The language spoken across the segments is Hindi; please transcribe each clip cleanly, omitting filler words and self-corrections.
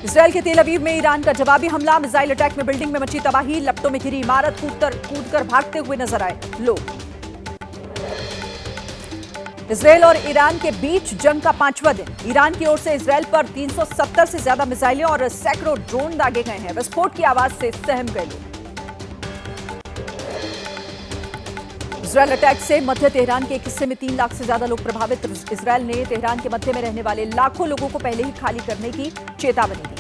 इजरायल के तेल अवीव में ईरान का जवाबी हमला, मिसाइल अटैक में बिल्डिंग में मची तबाही, लपटों में घिरी इमारत, कूदकर भागते हुए नजर आए लोग। इजरायल और ईरान के बीच जंग का 5वां दिन। ईरान की ओर से इजरायल पर 370 से ज्यादा मिसाइलें और सैकड़ों ड्रोन दागे गए हैं। विस्फोट की आवाज से सहम गए लोग। इजरायल अटैक से मध्य तेहरान के एक हिस्से में 3 लाख से ज्यादा लोग प्रभावित। इजरायल ने तेहरान के मध्य में रहने वाले लाखों लोगों को पहले ही खाली करने की चेतावनी दी।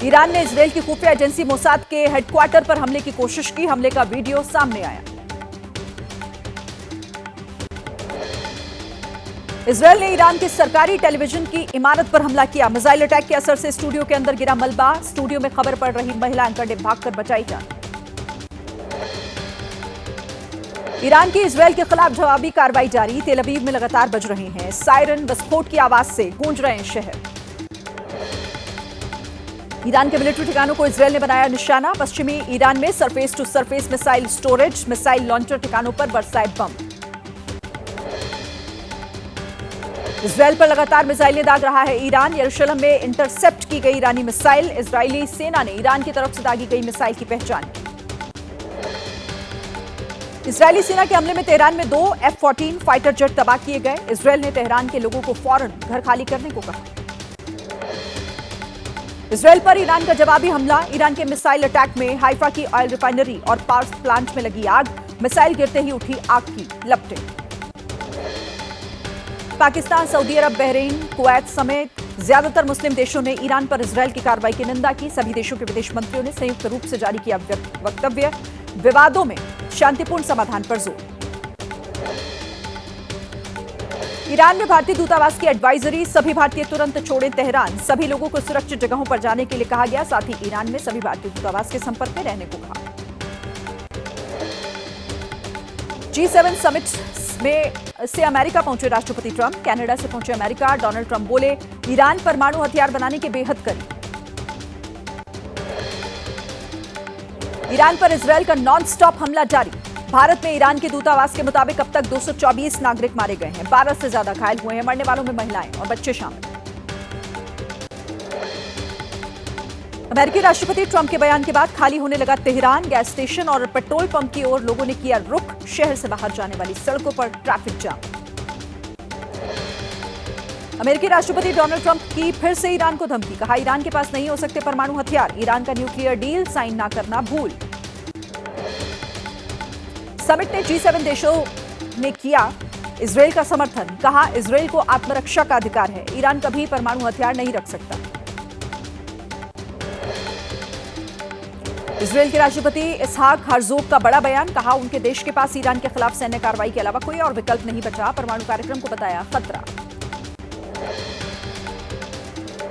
ईरान ने इजरायल की खुफिया एजेंसी मोसाद के हेडक्वार्टर पर हमले की कोशिश की। हमले का वीडियो सामने आया। इजरायल ने ईरान के सरकारी टेलीविजन की इमारत पर हमला किया। मिसाइल अटैक के असर से स्टूडियो के अंदर गिरा मलबा। स्टूडियो में खबर पढ़ रही महिला एंकर ने भागकर बचाई जान। ईरान की इजरायल के खिलाफ जवाबी कार्रवाई जारी। तेल अवीव में लगातार बज रहे हैं सायरन। विस्फोट की आवाज से गूंज रहे हैं शहर। ईरान के मिलिट्री ठिकानों को इजरायल ने बनाया निशाना। पश्चिमी ईरान में surface to surface missile storage, missile launcher ठिकानों पर बरसाए बम। इजरायल पर लगातार मिसाइलें दाग रहा है ईरान। यरूशलेम में इंटरसेप्ट की गई ईरानी मिसाइल। इजरायली सेना ने ईरान की तरफ से दागी गई मिसाइल की पहचान की। इजरायली सेना के हमले में तेहरान में 2 F-14 फाइटर जेट तबाह किए गए। इजरायल ने तेहरान के लोगों को फौरन घर खाली करने को कहा। इजरायल पर ईरान का जवाबी हमला। ईरान के मिसाइल अटैक में हाइफा की ऑयल रिफाइनरी और पावर प्लांट में लगी आग। मिसाइल गिरते ही उठी आग की लपटें। पाकिस्तान, सऊदी अरब, बहरीन, कुवैत समेत ज्यादातर मुस्लिम देशों ने ईरान पर इजरायल की कार्रवाई की निंदा की। सभी देशों के विदेश मंत्रियों ने संयुक्त रूप से जारी किया वक्तव्य। विवादों में शांतिपूर्ण समाधान पर जोर। ईरान में भारतीय दूतावास की एडवाइजरी। सभी भारतीय तुरंत छोड़ें तेहरान। सभी लोगों को सुरक्षित जगहों पर जाने के लिए कहा गया। साथ ही ईरान में सभी भारतीय दूतावास के संपर्क में रहने को कहा। G7 समिट में से अमेरिका पहुंचे राष्ट्रपति ट्रंप। कनाडा से पहुंचे अमेरिका। डोनाल्ड ट्रंप बोले, ईरान परमाणु हथियार बनाने के बेहद करीब। ईरान पर इजरायल का नॉन स्टॉप हमला जारी। भारत में ईरान के दूतावास के मुताबिक अब तक 224 नागरिक मारे गए हैं। 12 से ज्यादा घायल हुए हैं। मरने वालों में महिलाएं और बच्चे शामिल। अमेरिकी राष्ट्रपति ट्रंप के बयान के बाद खाली होने लगा तेहरान। गैस स्टेशन और पेट्रोल पंप की ओर लोगों ने किया रुख। शहर से बाहर जाने वाली सड़कों पर ट्रैफिक जाम। अमेरिकी राष्ट्रपति डोनाल्ड ट्रंप की फिर से ईरान को धमकी। कहा, ईरान के पास नहीं हो सकते परमाणु हथियार। ईरान का न्यूक्लियर डील साइन ना करना भूल। समिट ने G7 देशों ने किया इजरायल का समर्थन। कहा, इजरायल को आत्मरक्षा का अधिकार है। ईरान कभी परमाणु हथियार नहीं रख सकता। इजरायल के राष्ट्रपति इसहाक हर्जोग का बड़ा बयान। कहा, उनके देश के पास ईरान के खिलाफ सैन्य कार्रवाई के अलावा कोई और विकल्प नहीं बचा। परमाणु कार्यक्रम को बताया खतरा।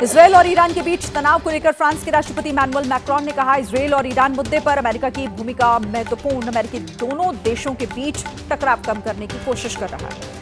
इजरायल और ईरान के बीच तनाव को लेकर फ्रांस के राष्ट्रपति इमैनुअल मैक्रोन ने कहा, इजरायल और ईरान मुद्दे पर अमेरिका की भूमिका महत्वपूर्ण। अमेरिका दोनों देशों के बीच टकराव कम करने की कोशिश कर रहा है।